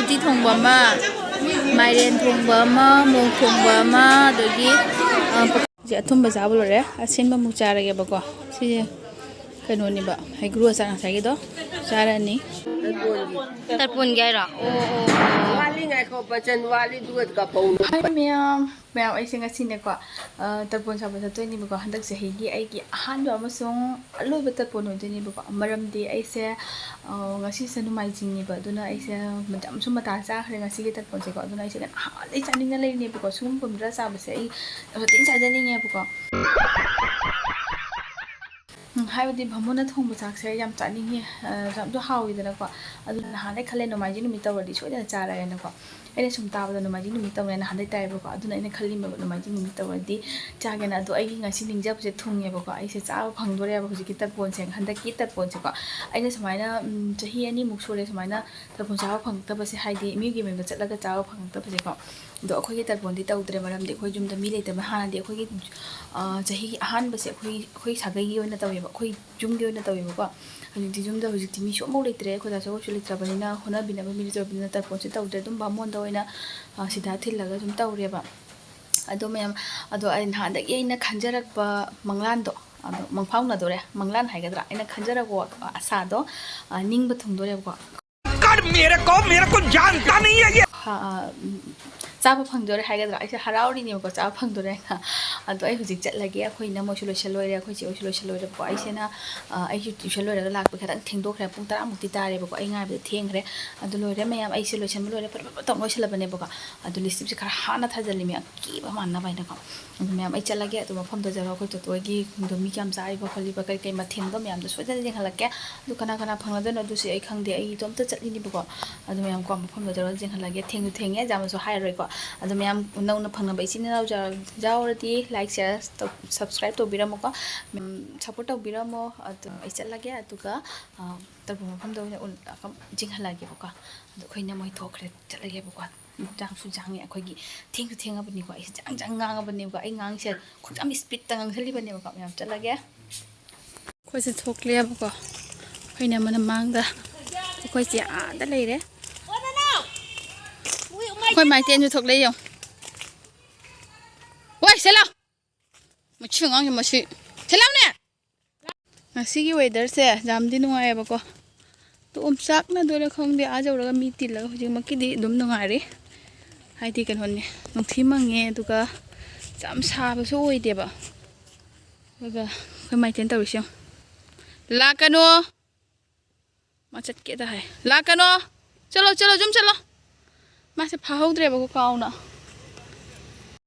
uti thongba ama mairen thongba ama mong thongba ama adagi je athumba jaba lore asinba mu charage bako si kano ni ba haigru achana sagi do charani tarpon gaira wali ngai ko pachen wali duat ka pau hai ma'am ai singa sine ko tarpon saba tatoi ni bako handak se higi ai gi ahan ba amasung aloiba tarpon no ni bako maram di ai se ngasi sanu mai jing ni ba duna ai se madam sum mata cha khre ngasi gi tarpon se ko duna ai se ai chaning na lai ni bako sum pumra sa ba se ai tin cha jani nge bako हाइबदी भमोना थोंब चाकसे याम चानिंगे जामदो हाविदना को अदु नहाने खले नमाजी नुमि तवरदी सोइदना चारायना को अने सुम ताबदा नमाजी नुमि तवना हाने ताइबो को अदुना अने खलि म नमाजी नुमि तवरदी चागेना अदु आइ ngasi निंगजाबसे थुंगेबो को आइसे चाब फंगदोरे अब हुजि कितर पोन से हंदा की तर पोन से को आइने समाइना चही अनि मुक सोरे समाइना तर पोन चाब फंगतबसे हाइदि मिगी मेम चलगा चाब फंगतबसे को दो अखोगी तर पोन दि तउद्रे मरम दि खोइ जुमदा मि लेते हाना दि अखोगी चही अहान बसे अखोई सागई ओइना तवेबो अखोई जुमगे ओइना तवेबो को हजिति जुमदा हजिति मि सोमौ लेत्रे खोदा सो सुलित्रबनिना होना बिना मि लेत्रबनिना तर पोन से तउद्रे दुम बामोन ओइना सिधा थिल्लगा जुम तउरेबा अदो मैम अदो आई नहादगी अइना खंजरकबा मंगलानदो अदो मंगफाउनादोरे मंगलान हाइगद्रा अइना खंजरगो आसादो निंगबा थुंगदोरेबको कर मेरे को जानता नहीं है ये चाबा फंगदोरे हाइगद्रा ऐसे हराउरिनेबको चाबा फंगदोरे अदो आई हुजिक चटलगे अखोइना मोसु लोइसलोइरे अखोइ चे ओसु लोइसलोइरे को आइसेना आई ट्यूशन लोइरगा लाकपे खतन थेंदोखरे पुंग 10 मुक्ति तारेबको आई गायबे थेंगरे अदो लोइरे मैम आइसे लोइसन लोइरे पर तम लोइसलबनेबको अदो लिस्टिप से खरा हाना थाजलि मे कीबा मानना बाइनको अदो मैम आई चलगे अदो मफम द जरा को तोतोगी दो मी क्याम चाइबो खलिबा कई कई मथेन दो मैम द सोजल जेंखलके अदो कना कना फंगदन अदो से आई खंगदे आई तोम त चटलिनिबको अदो मैम को मफम द जरा जेंखलगे थेंगु थेंगे जामसो हाइरोइको अदो मैम नौना फंगना basin now जावरती like share subscribe तो बिरमको सपोर्ट तो बिरमो अदो आई चलगे अदुगा तरबो मफम दो जिंखलगे बको अदो खोइना मोइ थोखरे चलगे बको जांग सु जांगे अखोगी थेंगु थेंगबनी को आई जांग जांग गांगबनी को आई गांग से खुजाम स्पीड तंग खलिबनी को मैम चलगे खोइ से थोखले बको खोइना मन मांगदा खोइ से आदा लेरे खोइ माइतेन जो थोखले यो ओइ सेला मछुंग आंग मछु सेलाउने ngasi weather se jamdi nungai ba ko to umsak na dole khongde a jawraga mi tilaga hujing makki di dum nungai haidi kan honne nungthi mange duka jam saba so oide ba ga khoi mai ten tawri siam la kano ma chat ke da hai la kano chalo chalo jum chalo ma se pha hodre ba ko kauna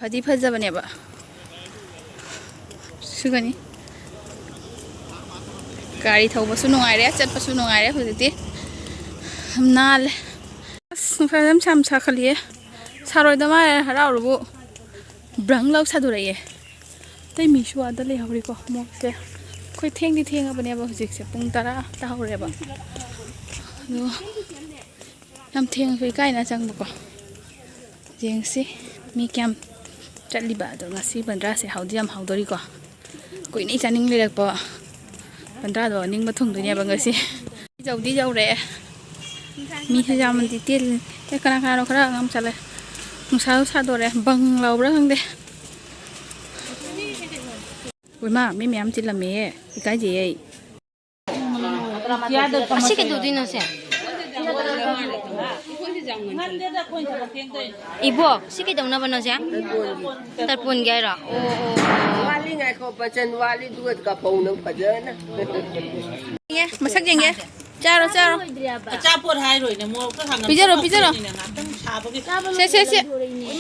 phadi phaja bane ba sugani गाड़ी थौबसु नुंगाइरे चटपसु नुंगाइरे हुजिति नाल from साम साखलिए सारोइदा मा हराउरबु brung लौ सादुरैए तै मिसु आदा ले हौरिको मोसे खोइ थेंगदि थेंगबने बा हुजिक से पुंग 10 ता हौरेबा नो हम थेंग फै काइना चंगबको जेंगसि मी क्याम चटलिबा दो ngasi बन्द्रा से हाउदि हम हाउदोरिको कोइ नै चानिंग लेरकपा पंद्रह दो निंग बथुंग दुनिया बंगसी जौदी जौरे मी से जामन दी तेल ते कना कना खरा ngam chale नुसा सादोरे बंग लाउब्रा खंदे ओइमा मी म्याम चिलमे इकाइ जे Así que tú dinos ya. Ibu, sih kita una bana ya. Terpon gaira. wali ngai ko pachen wali duat ka pau no phajana ye masak jenge charo charo cha pot hai rồi nè mua cái hàng pizza ro se se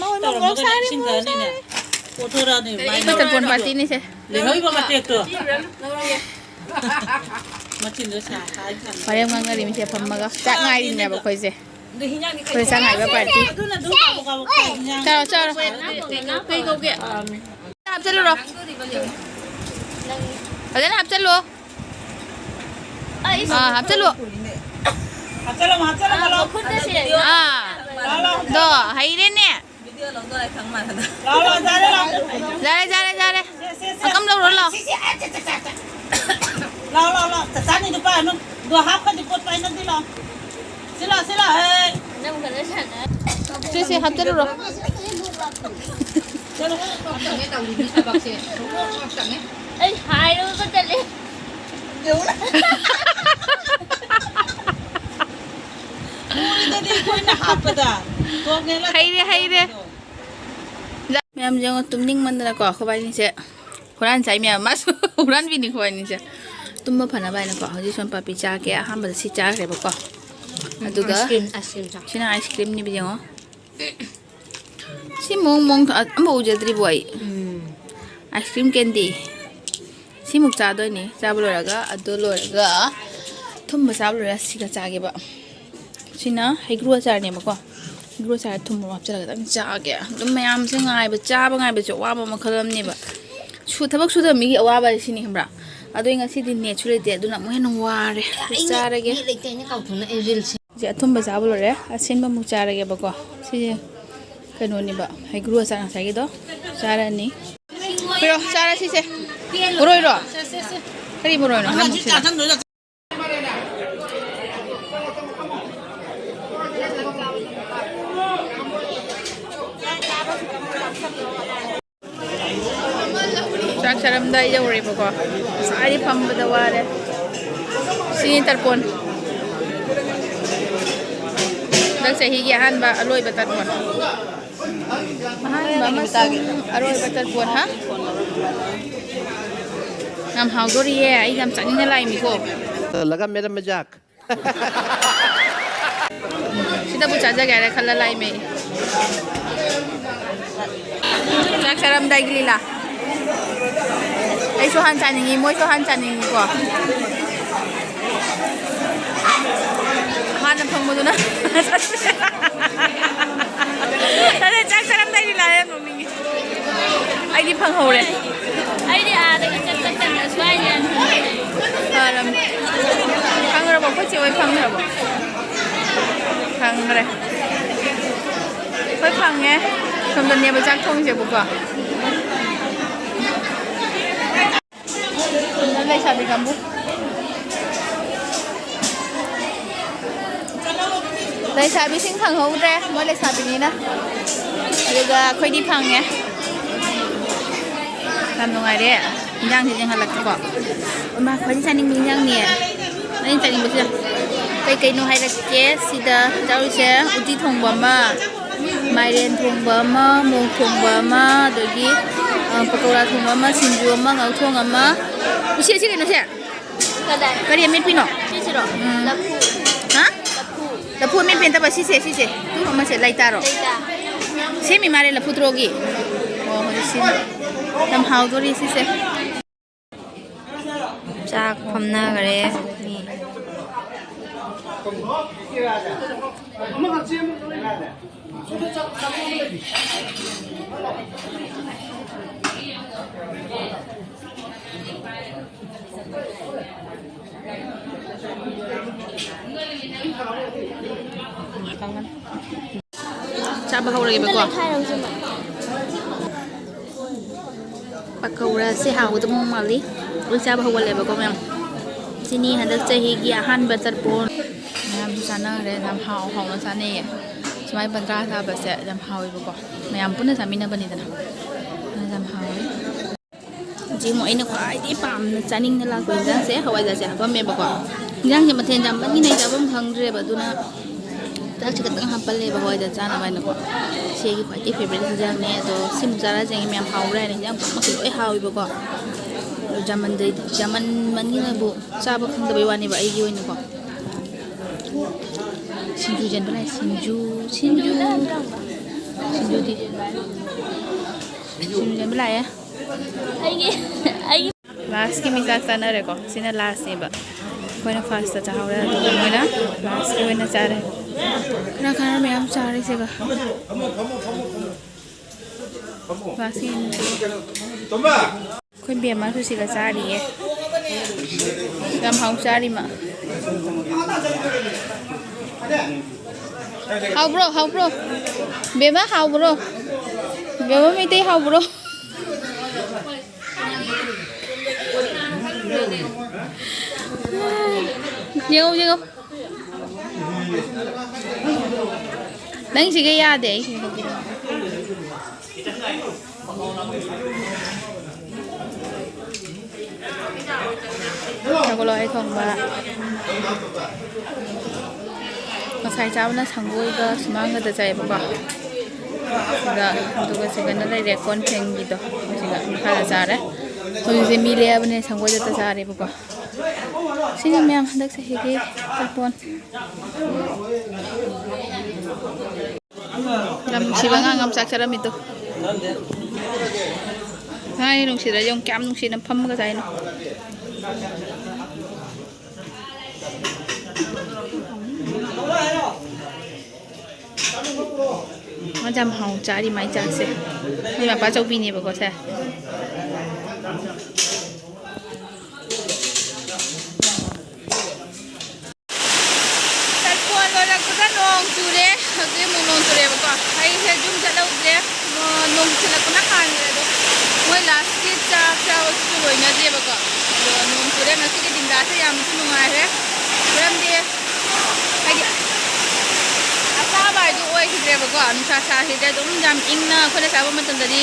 mà mo sai đi nè pot thôi ra nè mai terpon party ni se le noi ba ma tek to ma chin do sa hai kan pare ngari mi se phammaga cha ngai din ne ba khoi se khoi sa ngai ba party charo charo kai go ge hap chalo ro adan hap chalo hap chalo malo do hai re ne जा रे कम लो रो lo ta ni du pa no do hap ka di pot pa na di lo sila sila hey ꯁꯤꯁꯦ ꯍꯥꯞꯆꯜꯂꯨꯔꯣ ꯑꯩ ꯍꯥꯏꯔꯒ ꯆꯠꯂꯦ ꯍꯩꯔꯦ ꯃꯌꯥꯝ ꯌꯦꯡꯉꯣ ꯇꯨꯝꯅꯤꯡꯃꯟꯗꯅꯀꯣ ꯑꯩꯈꯣꯏꯕꯥꯏꯅꯤꯁꯦ ꯍꯨꯔꯥꯟ ꯆꯥꯏ ꯃꯌꯥꯝ ꯃꯥꯁꯨ ꯍꯨꯔꯥꯟꯕꯤꯅꯤ ꯑꯩꯈꯣꯏꯕꯥꯏꯅꯤꯁꯦ ꯇꯨꯝꯕ ꯐꯅꯕ ꯍꯥꯏꯅꯀꯣ ꯍꯧꯖꯤꯛ ꯁꯣꯝ ꯄꯥꯄꯤ ꯆꯥꯒꯦ ꯑꯍꯥꯟꯕꯗ ꯁꯤ ꯆꯥꯈ꯭ꯔꯦꯕꯀꯣ ꯑꯗꯨꯒ ꯁꯤꯅ ꯑꯥꯏꯁ ꯀ꯭ꯔꯤꯝꯅꯦꯕ ꯌꯦꯡꯉꯣ ꯁꯤ ꯃꯑꯣꯡ ꯑꯃ ꯎꯖꯗ꯭ꯔꯤꯕꯣ ꯑꯩ ice cream candy simu chado ni chabu loraga adu loraga thumba chabu lora siga chageba sina haigru achar ne bako haigru achar thumba hapcharaga dang chage dum mayam se ngai ba chaba ngai ba wa ba makhalam ne ba su thabak su da mi wa ba sini hambra adu inga si din natural de aduna mo hen ware charage je thumba chabu lore asin ba mu charage bako si kano ni ba haigru achar na sage do charani pero chara si se Muroiro. Kari muroiro. Sak saram da iya uri poko. Sari pambada wale. Sini terpon. Dak sehigi han ba aloi batarpon. Han ba masang aloi batarpon ha? Nam hao dori ye, ai nam chani na lai mi ko. लगा मेरा मजाक Sida bu chaja gaya khala lai me. Nak saram dai gilila. Ai so han chani ni, moi so han chani ni ko. Han nam phang mo du na. Tade chak saram dai gilila ya mummy. Ai di phang ho re. Ai đi à, đây cái chân là xoay nha. Làm phăng rồi bố có chịu hay phăng rồi bố phăng rồi phải phăng nhé không cần nhiều chắc không chịu bố quả nó lấy sao bị cầm bút lấy sao bị sinh phăng hậu ra mới lấy sao bị ní nè được khơi đi phăng nhé làm đồ ngày đấy Yang thì jangan lagi kok. Mà khói saning mình yang nè. Nên saning bây giờ. Cây nó hay là cái sida cháu sẽ uti thùng bò mà. Mai đen thùng bò mà, mùng thùng bò mà, rồi gì pakora thùng bò mà, sinju mà, ngau thùng mà. Usia sih kan usia. Cái gì miền pino? Chị rồi. Hả? Lapu miền pin tapi sih. Tu mama sẽ lấy taro. Sih mi mare lapu trogi. Oh, hari sih. Nam hao dori sih. Chak phamna gare ni Cha ba hau lagi ba ko Pakora se hau tu mong mali Usa ba hau le ba ko mem Sini handak chahi gi ahan ba tarpon Mayam tu sana re nam hau na sana ye Sumai bandra sa ba se nam hau ba ko Mayam pun na samina bani dana Nam hau Ji mo ina khwai di pam na chaning na la ko jang se hawai da se ba me ba ko Jang je mathen jam ban ni nai da bam thang re ba tu na Tak cakap tengah hafal le bahawa ada cana main aku. Saya lagi pasti favorite sejak ni tu sim cara jangan miam haura ni jangan maksud hau ibu ko. Zaman mani na bu sabu kang dabai wani ba ai giwin ko. Sinju jan balai sinju di. Sinju jan balai ya. Ai last ki misal sana re ko. Sina last ni ba. Kau na fast ta haura tu mana last ki wena cara. Kena kena mayam cari sih kak. Vasin. Kau biar masuk sih kak cari ya. Gam hau cari mah. Hau bro. Bema hau bro. Bema mesti hau bro. Jangan. ꯅꯪꯁꯤꯒ ꯌꯥꯗꯦ ꯑꯩꯁꯦ ꯁꯒꯣꯜꯍꯋꯥꯏ ꯊꯣꯡꯕ ꯉꯁꯥꯏ ꯆꯥꯕꯅ ꯁꯪꯒꯣꯏꯒ ꯁꯨꯃꯥꯡꯒꯗ ꯆꯥꯏꯌꯦꯕꯀꯣ ꯑꯗꯨꯒ ꯁꯤꯒꯅ ꯂꯩꯔꯦ ꯀꯣꯟ ꯐꯦꯡꯒꯤꯗꯣ ꯁꯤꯒ ꯃꯈꯥꯗ ꯆꯥꯔꯦ ꯍꯧꯖꯤꯛꯁꯦ ꯃꯤ ꯂꯦꯛꯑꯕꯅꯦ ꯁꯪꯒꯣꯏꯗꯇ ꯆꯥꯔꯦꯕꯀꯣ ꯁꯤꯅ ꯃꯌꯥꯝ ꯍꯟꯗꯛ ꯆꯍꯤꯒꯤ ꯇꯔꯄꯣꯟ ꯌꯥꯝ ꯅꯨꯡꯁꯤꯕ ꯑꯉꯥꯡ ꯑꯃ ꯆꯥꯛ ꯆꯔꯝꯃꯤꯗꯣ ꯍꯥꯏ ꯅꯨꯡꯁꯤꯗ꯭ꯔꯥ ꯌꯦꯡꯉꯨ ꯀꯌꯥꯝ ꯅꯨꯡꯁꯤꯅ ꯐꯝꯃꯒ ꯆꯥꯏꯅꯣ ꯃꯥꯁꯦ ꯌꯥꯝ ꯍꯥꯎ ꯆꯥꯔꯤ ꯃꯥꯏ ꯆꯥꯛꯁꯦ ꯃꯣꯏ ꯃꯄꯥ ꯆꯧꯕꯤꯅꯦꯕꯀꯣ ꯁꯦ ꯇꯔꯄꯣꯟ ꯂꯣꯏꯔꯛꯄꯗ ꯅꯣꯡ ꯆꯨꯔꯦ ꯍꯧꯖꯤꯛ ꯑꯃꯨꯛ ꯅꯣꯡ ꯆꯨꯔꯦꯕꯀꯣ ꯑꯩꯁꯦ ꯌꯨꯝ ꯆꯠꯍꯧꯗ꯭ꯔꯦ ꯅꯣꯡ ꯆꯨꯜꯂꯛꯄꯅ ꯍꯥꯟꯈ꯭ꯔꯦ ꯑꯗꯣ ꯃꯣꯏ ꯂꯥꯁꯀꯤ ꯆꯥꯛ ꯆꯥꯕꯁꯨ ꯂꯣꯏꯅꯗꯦꯕꯀꯣ ꯑꯗꯣ ꯅꯣꯡ ꯆꯨꯔꯦ ꯉꯁꯤꯒꯤ ꯗꯤꯟꯗꯥꯁꯦ ꯌꯥꯝꯅꯁꯨ ꯅꯨꯡꯉꯥꯏꯔꯦ ꯃꯔꯝꯗꯤ ꯍꯥꯏꯗꯤ ꯑꯁꯥꯕ ꯍꯥꯏꯗꯨ ꯑꯣꯏꯈꯤꯗ꯭ꯔꯦꯕꯀꯣ ꯅꯨꯡꯁꯥ ꯁꯥꯈꯤꯗ꯭ꯔꯦ ꯑꯗꯨꯝ ꯌꯥꯝ ꯏꯪꯅ ꯑꯩꯈꯣꯏꯅ ꯆꯥꯕ ꯃꯇꯝꯗꯗꯤ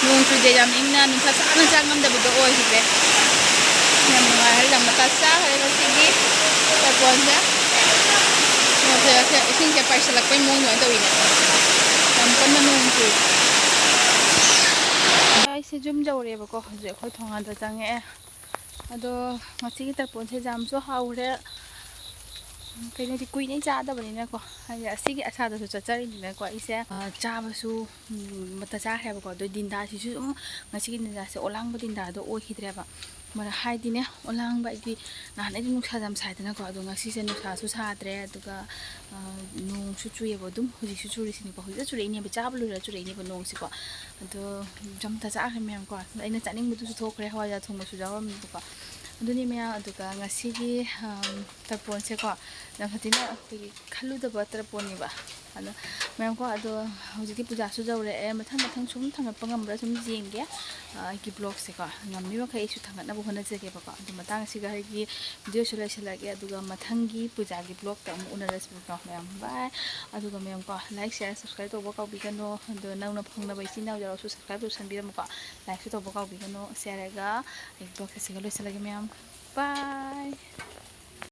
ꯅꯣꯡ ꯆꯨꯗꯦ ꯌꯥꯝ ꯏꯪꯅ ꯅꯨꯡꯁꯥ ꯁꯥꯅ ꯆꯥ ꯉꯝꯗꯕꯗꯣ ꯑꯣꯏꯈꯤꯗ꯭ꯔꯦ ꯌꯥꯝ ꯅꯨꯡꯉꯥꯏꯔꯦ ꯌꯥꯝ ꯃꯇꯥ ꯆꯥꯈ꯭ꯔꯦ ꯉꯁꯤꯒꯤ ꯇꯔꯄꯣꯟꯁꯦ ꯏꯁꯤꯡꯁꯦ ꯄꯥꯏꯁꯤꯜꯂꯛꯄꯩ ꯃꯑꯣꯡ ꯑꯗꯨꯃꯥꯏꯅ ꯇꯧꯋꯤꯅꯦ ꯌꯥꯝ ꯀꯟꯅ ꯅꯣꯡ ꯆꯨꯏ ꯑꯩꯁꯦ ꯌꯨꯝ ꯌꯧꯔꯦꯕꯀꯣ ꯍꯧꯖꯤꯛ ꯑꯩꯈꯣꯏ ꯊꯣꯡꯒꯥꯟꯗ ꯆꯪꯉꯛꯑꯦ ꯑꯗꯣ ꯉꯁꯤꯒꯤ ꯇꯔꯄꯣꯟꯁꯦ ꯌꯥꯝꯁꯨ ꯍꯥꯎꯔꯦ ꯀꯩꯅꯣꯗꯤ ꯀꯨꯏꯅꯩ ꯆꯥꯗꯕꯅꯤꯅꯀꯣ ꯍꯥꯏꯗꯤ ꯑꯁꯤꯒꯤ ꯑꯁꯥꯗꯁꯨ ꯆꯠꯆꯔꯤꯅꯤꯅꯀꯣ ꯑꯩꯁꯦ ꯆꯥꯕꯁꯨ ꯃꯇ ꯆꯥꯈ꯭ꯔꯦꯕꯀꯣ ꯑꯗꯣ ꯗꯤꯟꯗꯥꯁꯤꯁꯨ ꯑꯗꯨꯝ ꯉꯁꯤꯒꯤ ꯗꯤꯟꯗꯥꯁꯦ ꯑꯣꯂꯥꯡꯕ ꯗꯤꯟꯗꯥꯗꯣ ꯑꯣꯏꯈꯤꯗ꯭ꯔꯦꯕ ꯍꯥꯏꯗꯤꯅꯦ ꯑꯣꯂꯥꯡꯕ ꯑꯩꯗꯤ ꯅꯍꯥꯟ ꯅꯨꯡꯁꯥ ꯌꯥꯝ ꯁꯥꯏꯗꯅꯀꯣ ꯑꯗꯣ ꯉꯁꯤꯁꯦ ꯅꯨꯡꯁꯥꯁꯨ ꯁꯥꯗ꯭ꯔꯦ ꯑꯗꯨꯒ ꯅꯣꯡꯁꯨ ꯆꯨꯏꯌꯦꯕ ꯑꯗꯨꯝ ꯍꯧꯖꯤꯛꯁꯨ ꯆꯨꯔꯤꯁꯤꯅꯤꯀꯣ ꯍꯧꯖꯤꯛꯇ ꯆꯨꯔꯛꯏꯅꯦꯕ ꯆꯥꯕ ꯂꯣꯏꯔ ꯆꯨꯔꯛꯏꯅꯦꯕ ꯅꯣꯡꯁꯤꯀꯣ ꯑꯗꯣ ꯖꯝꯇ ꯆꯥꯈ꯭ꯔꯦ ꯃꯌꯥꯝꯀꯣ ꯑꯩꯅ ꯆꯥꯅꯤꯡꯕꯗꯨꯁꯨ ꯊꯣꯛꯈ꯭ꯔꯦ ꯍꯋꯥꯏꯖꯥꯔ ꯊꯣꯡꯕꯁꯨ ꯌꯥꯎꯔꯝꯃꯦꯕꯀꯣ ꯑꯗꯨꯅꯤ ꯃꯌꯥꯝ ꯑꯗꯨꯒ ꯉꯁꯤꯒꯤ ꯇꯔꯄꯣꯟꯁꯦꯀꯣ ꯌꯥꯝ ꯐꯖꯅ ꯑꯩꯈꯣꯏꯒꯤ ꯈꯜꯂꯨꯗꯕ ꯇꯔꯄꯣꯟꯅꯦꯕ ꯑꯗꯣ ꯃꯌꯥꯝꯀꯣ ꯑꯗꯣ ꯍꯧꯖꯤꯛꯇꯤ ꯄꯨꯖꯥꯁꯨ ꯌꯧꯔꯛꯑꯦ ꯃꯊꯪ ꯁꯨꯝ ꯊꯥꯡꯒꯠꯄ ꯉꯝꯕ꯭ꯔꯥ ꯁꯨꯝ ꯌꯦꯡꯒꯦ ꯑꯩꯒꯤ ꯕ꯭ꯂꯣꯛꯁꯦꯀꯣ ꯉꯝꯃꯤ ꯃꯈꯩ ꯑꯩꯁꯨ ꯊꯥꯡꯒꯠꯅꯕ ꯍꯣꯠꯅꯖꯒꯦꯕꯀꯣ ꯑꯗꯨ ꯃꯇꯥꯡ ꯑꯁꯤꯒ ꯑꯩꯒꯤ ꯚꯤꯗꯤꯑꯣꯁꯨ ꯂꯣꯏꯁꯤꯜꯂꯛꯑꯒꯦ ꯑꯗꯨꯒ ꯃꯊꯪꯒꯤ ꯄꯨꯖꯥꯒꯤ ꯕ꯭ꯂꯣꯛꯇ ꯑꯃꯨꯛ ꯎꯅꯔꯁꯤꯀꯣ ꯃꯌꯥꯝ ꯕꯥꯏ ꯑꯗꯨꯒ ꯃꯌꯥꯝꯀꯣ ꯂꯥꯏꯛ ꯁꯤꯌꯥꯔ ꯁꯕꯁꯀ꯭ꯔꯥꯏꯕ ꯇꯧꯕ ꯀꯥꯎꯕꯤꯒꯅꯨ ꯑꯗꯣ ꯅꯧꯅ ꯐꯪꯅꯕ ꯏꯆꯤꯟ ꯏꯅꯥꯎ ꯌꯥꯎꯔꯁꯨ ꯁꯕꯁꯀ꯭ꯔꯥꯏꯕ ꯇꯧꯁꯟꯕꯤꯔꯝꯃꯨꯀꯣ ꯂꯥꯏꯛꯁꯨ ꯇꯧꯕ ꯀꯥꯎꯕꯤꯒꯅꯨ ꯁꯤ ꯍꯥꯏꯔꯒ ꯑꯩ ꯕ꯭ꯂꯣꯛꯁꯦ ꯁꯤꯒ ꯂꯣꯏꯁꯤꯜꯂꯒꯦ ꯃꯌꯥꯝ ꯕꯥꯏ